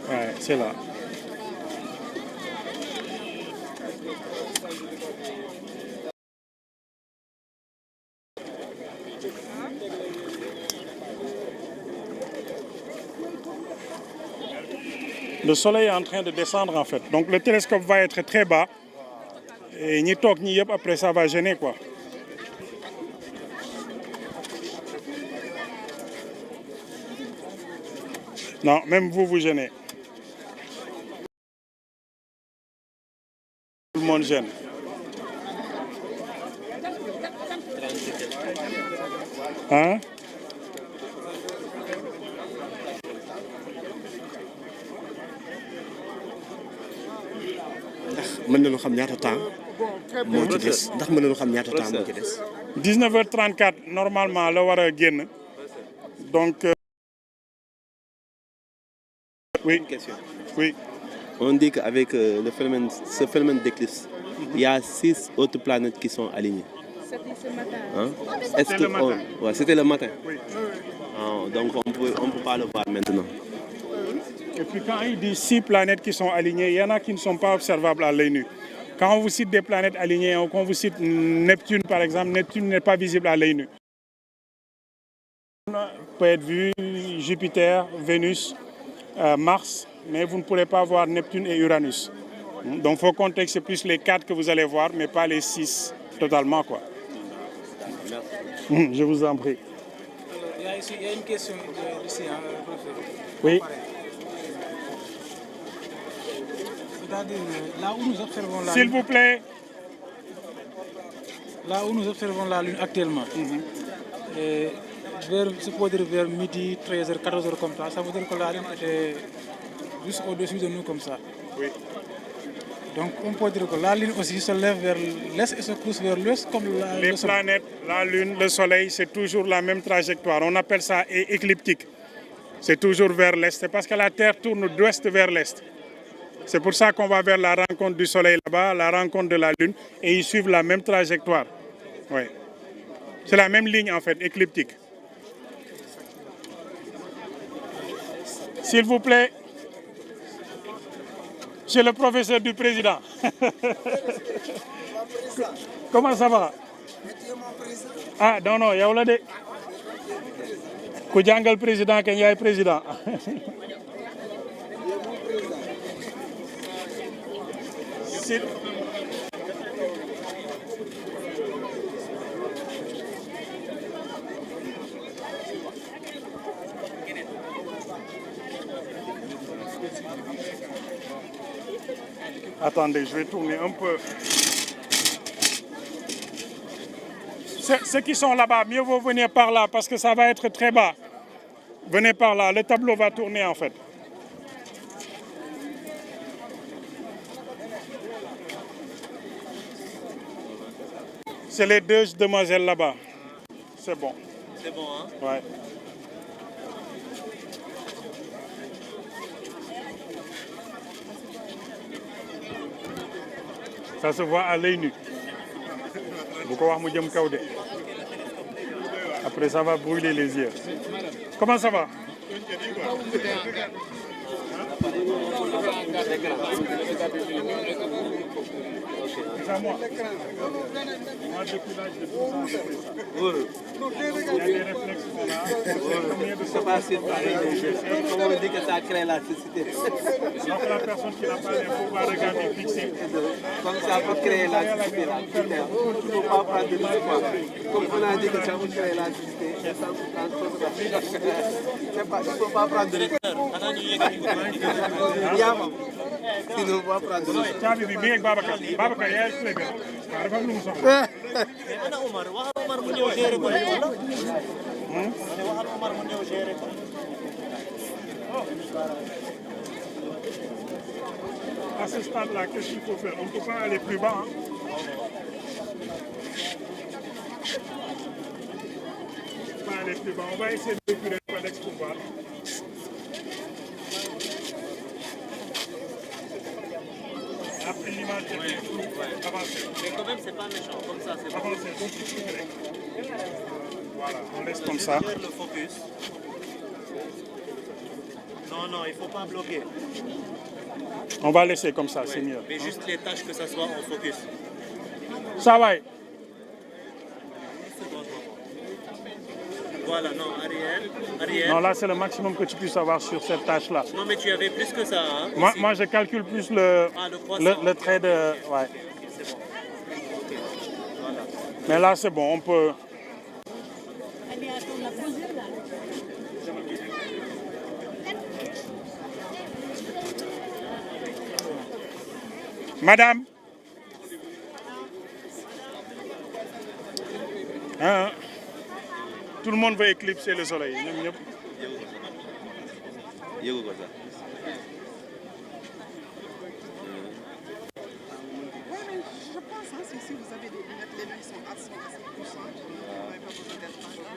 Ouais, c'est là. Le soleil est en train de descendre en fait. Donc le télescope va être très bas. Et ni toc ni yep, après ça va gêner quoi. Non, même vous, vous gênez. Tout le monde gêne. Hein? mën nañu xam ñaata temps moo ci des ndax mën nañu xam ñaata temps moo ci des. 19h34 normalement la war a génn donc. Oui. Une question. Oui. On dit qu'avec ce phénomène d'éclipse, il y a 6 autres planètes qui sont alignées. C'était ce matin. Hein? C'était le matin. Ouais, c'était le matin. Oui. Ah, donc on peut pas le voir maintenant. Et puis quand il dit 6 planètes qui sont alignées, il y en a qui ne sont pas observables à l'œil nu. Quand on vous cite des planètes alignées, ou quand on vous cite Neptune par exemple, Neptune n'est pas visible à l'œil nu. Peut être vu Jupiter, Vénus, Mars, mais vous ne pourrez pas voir Neptune et Uranus. Donc il faut compter que c'est plus les 4 que vous allez voir, mais pas les 6 totalement quoi. Je vous en prie. Il y a une question ici, hein, professeur. Oui. C'est-à-dire, là où nous observons la S'il Lune, vous plaît. là où nous observons la Lune actuellement, c'est pour dire vers midi, 13h, 14h comme ça veut dire que la Lune était juste au-dessus de nous comme ça. Oui. Donc on peut dire que la Lune aussi se lève vers l'est et se couche vers l'ouest comme Les le Soleil. planètes, la Lune, le Soleil, c'est toujours la même trajectoire. On appelle ça écliptique. C'est toujours vers l'est. C'est parce que la Terre tourne d'ouest vers l'est. C'est pour ça qu'on va vers la rencontre du Soleil là-bas, la rencontre de la Lune, et ils suivent la même trajectoire. Oui. C'est la même ligne en fait, écliptique. S'il vous plaît, c'est le professeur du président. Comment ça va? Ah non, non, yow la de. Ku jàngal président kenn yaay président. Attendez, je vais tourner un peu. Ceux qui sont là-bas, mieux vaut venir par là parce que ça va être très bas. Venez par là, le tableau va tourner en fait. C'est les 2 demoiselles là-bas. C'est bon. C'est bon, hein? Ouais. Ça se voit à l'œil nu. Après ça va brûler les yeux. Comment ça va? C'est à moi. Moi, depuis l'âge de 12 ans, je fais ça. Il y a des réflexes qu'on a. Combien de C'est pas si comment on dit que ça crée la cécité. Donc la personne qui n'a pas l'info va regarder fixer. Comme ça peut créer la cécité là. Il ne faut pas prendre de risque. Comme on a dit que ça peut créer la cécité, ça peut prendre il ne faut pas prendre de risque. Il ne faut pas prendre de risque. Caabi bi mi ak Babacar Babacar yaay expliqué dafa am lu mu soxla. ana Omar waxal Omar mu ñëw gérer ko rek wala waxal Omar mu ñëw gérer ko. À ce stade-là, qu'est-ce qu'il faut faire? On ne peut pas aller plus bas. Hein? On peut pas aller plus bas. On va essayer de reculer le codex pour voir. Après l'image est bien floue, avancez. Mais quand même c'est pas méchant comme ça c'est bon. Avancez, donc il faut rek. Voilà, on laisse comme ça. Le focus. Non Non, non, il ne faut pas bloquer. On va laisser comme ça, c'est mieux. Mais juste les tâches que ça soit en focus. Ça va. Voilà, non, Ariel. Non, là, c'est le maximum que tu puisses avoir sur cette tâche-là. Non, mais tu avais plus que ça. Hein, moi, je calcule plus le trait de... Ouais. C'est bon. Okay. Voilà. Mais là, c'est bon, on peut... Madame. Hein? Tout le monde veut éclipser le soleil. Je pense que si vous avez des lunettes, les lunettes sont assez puissantes. Vous n'avez pas besoin d'être là.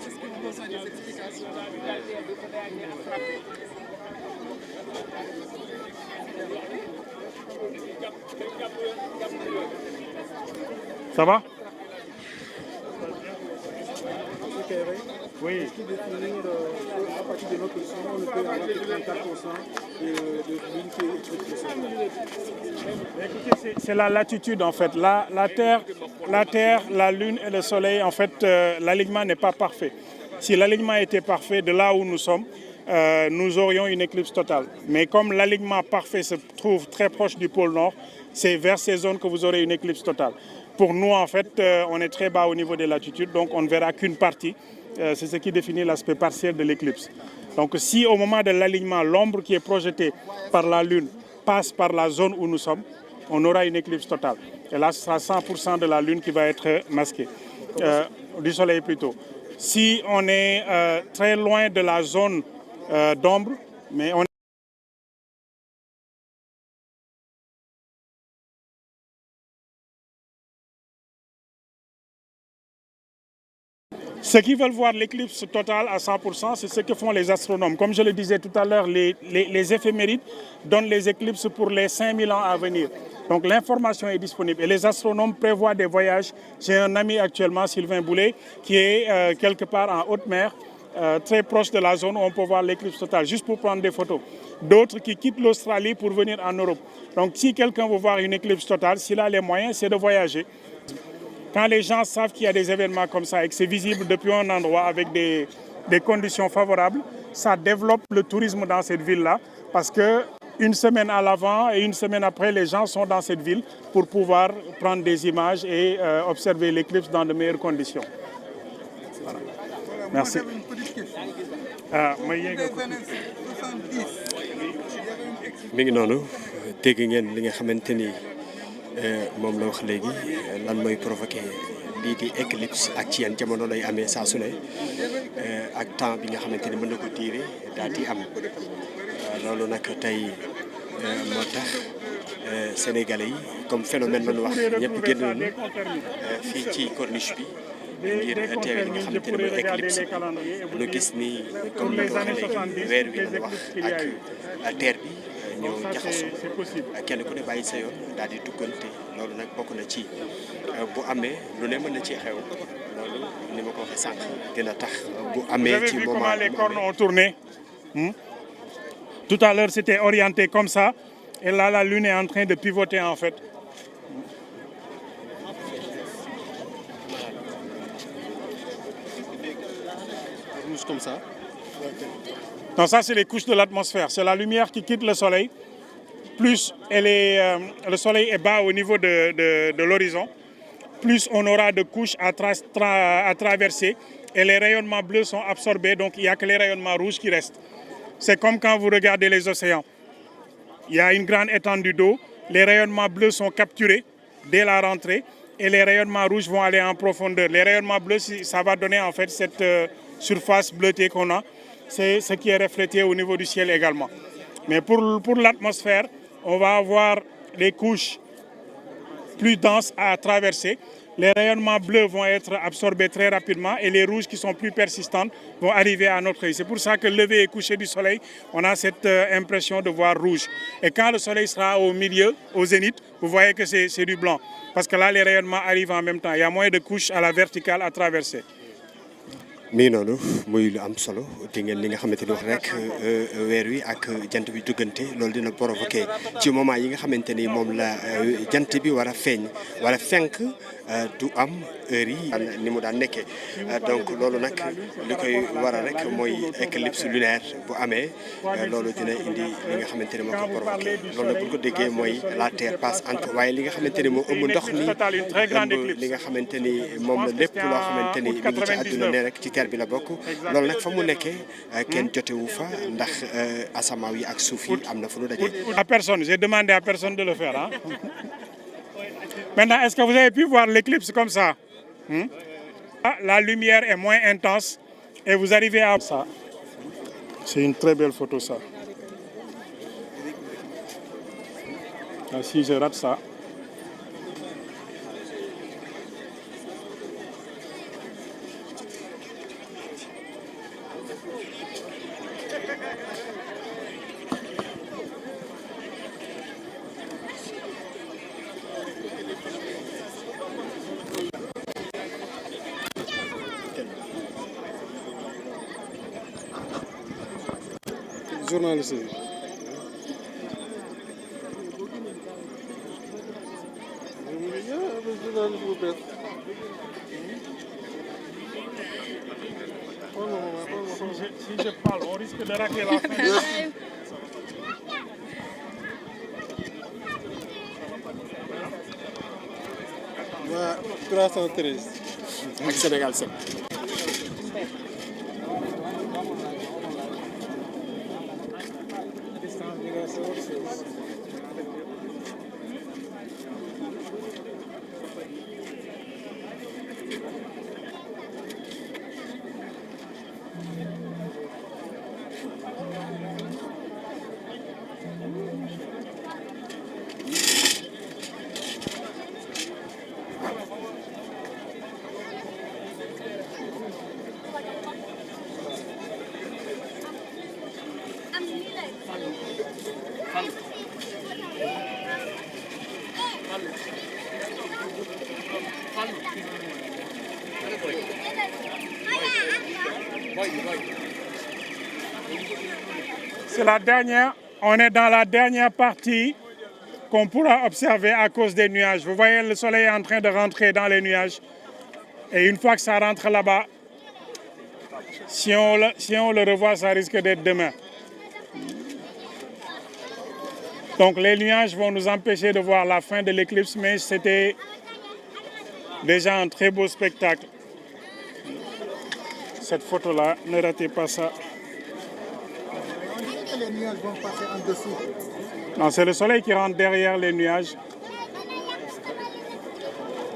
C'est ce que vous besoin des explications. Ça va? Oui. Qui définir à partir de notre son, on peut avoir 34% de l'huile qui est Écoutez, c'est la latitude en fait. La Terre, la Lune et le Soleil, en fait, l'alignement n'est pas parfait. Si l'alignement était parfait de là où nous sommes, nous aurions une éclipse totale. Mais comme l'alignement parfait se trouve très proche du pôle Nord, c'est vers ces zones que vous aurez une éclipse totale. Pour nous, en fait, on est très bas au niveau des latitudes, donc on ne verra qu'une partie. C'est ce qui définit l'aspect partiel de l'éclipse. Donc si au moment de l'alignement, l'ombre qui est projetée par la Lune passe par la zone où nous sommes, on aura une éclipse totale. Et là, ce sera 100% de la Lune qui va être masquée, du Soleil plutôt. Si on est très loin de la zone d'ombre, mais on Ceux qui veulent voir l'éclipse totale à 100%, c'est ce que font les astronomes. Comme je le disais tout à l'heure, les éphémérides donnent les éclipses pour les 5000 ans à venir. Donc l'information est disponible et les astronomes prévoient des voyages. J'ai un ami actuellement, Sylvain Boulet, qui est quelque part en haute mer, très proche de la zone où on peut voir l'éclipse totale, juste pour prendre des photos. D'autres qui quittent l'Australie pour venir en Europe. Donc si quelqu'un veut voir une éclipse totale, s'il a les moyens, c'est de voyager. Quand les gens savent qu'il y a des événements comme ça et que c'est visible depuis un endroit avec des conditions favorables, ça développe le tourisme dans cette ville-là parce qu'une semaine à l'avant et une semaine après, les gens sont dans cette ville pour pouvoir prendre des images et observer l'éclipse dans de meilleures conditions. Voilà. Merci. Moi, j'avais une petite question. Des années 70, mi ngi noonu dégg ngeen li nga xamante ni moom la wax léegi lan mooy provoqué lii di éclipse ak ci yan jamono lay amee saa su ne ak temps bi nga xamante ni mën na ko tiire daal di am loolu nag tey moo tax Sénégalais yi comme phénomène la ñu wax ñëpp génn nañu fii ci corniche bi ngir teewee li nga xamante ni mooy éclipse bi ñu gis ni comme ni ko waxee léegi weer wi la wax ak terre bi ñoo jaxasoo kenn ku ne bàyyi sa yoon daal di duggante loolu nag bokk na ci bu amee lu ne mën na ci xew loolu ni ma ko waxee sànq dina tax bu amee ci moment comment les cornes ont tourné tout à l'heure c'était orienté comme ça et là la lune est en train de pivoter en fait. Comme ça. Non, ça c'est les couches de l'atmosphère, c'est la lumière qui quitte le soleil. Plus le soleil est bas au niveau de l'horizon, plus on aura de couches à traverser et les rayonnements bleus sont absorbés, donc il n'y a que les rayonnements rouges qui restent. C'est comme quand vous regardez les océans. Il y a une grande étendue d'eau, les rayonnements bleus sont capturés dès la rentrée et les rayonnements rouges vont aller en profondeur. Les rayonnements bleus, ça va donner en fait cette surface bleutée qu'on a. C'est ce qui est reflété au niveau du ciel également. Mais pour l'atmosphère, on va avoir les couches plus denses à traverser. Les rayonnements bleus vont être absorbés très rapidement et les rouges qui sont plus persistantes vont arriver à notre œil. C'est pour ça que lever et coucher du soleil, on a cette impression de voir rouge. Et quand le soleil sera au milieu, au zénith, vous voyez que c'est du blanc. Parce que là, les rayonnements arrivent en même temps. Il y a moins de couches à la verticale à traverser. mi ngi noonu muy lu am solo di ngeen li nga xamante ni wax rek weer wi ak jant bi duggante loolu dina provoqué ci moment yi nga xamante ni moom la jant bi war a feeñ wala fenk du am heure yi ni mu daan nekkee donc loolu nag li koy waral rek mooy éclipse lunaire bu amee loolu dina indi li nga xamante ni moo ko provoqué loolu nag bu ñu ko déggee mooy la terre passe entre waaye li nga xamante ni moo ëmb ndox mi ëmb li nga xamante ni moom la lépp loo xamante ni mi ngi ci àdduna ne rek ci terre bi la bokk loolu nag fa mu nekkee kenn jotewu fa ndax asamaaw yi ak suuf yi am na fu nu daje. À personne, j'ai demandé à personne de le faire hein. Maintenant, est-ce que vous avez pu voir l'éclipse comme ça? La lumière est moins intense et vous arrivez à ça. C'est une très belle photo ça. Ah, si je rate ça. Journaliste. Si je parle, on risque de rater la fin. Waa 313. ak Sénégal 7. C'est la dernière, on est dans la dernière partie qu'on pourra observer à cause des nuages. Vous voyez, le soleil est en train de rentrer dans les nuages. Et une fois que ça rentre là-bas, si on le revoit, ça risque d'être demain. Donc les nuages vont nous empêcher de voir la fin de l'éclipse, mais c'était déjà un très beau spectacle. Cette photo-là, ne ratez pas ça. Les nuages vont passer en dessous. Non, c'est le soleil qui rentre derrière les nuages.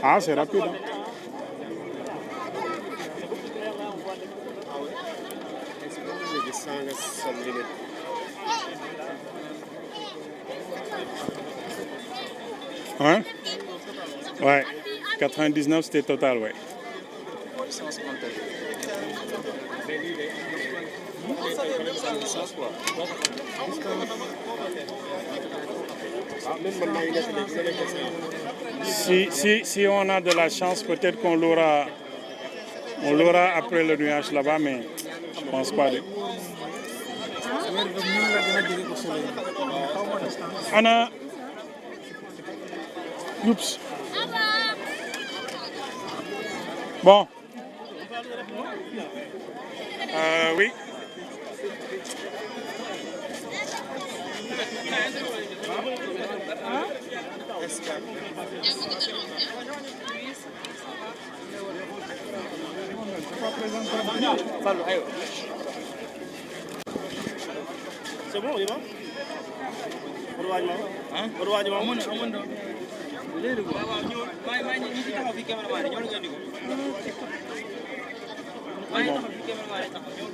Ah, c'est rapide. Hein? Hein? Ouais. 99, c'était total, ouais. Si on a de la chance, peut-être qu'on l'aura après le nuage là-bas, mais je pense pas. Anna, oups. Bon. Oui. C'est bon, on y va?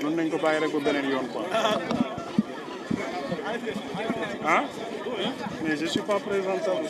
Mën nañ ko bàyyi rek ba beneen yoon quoi. Hein? Mais je suis pas présentable.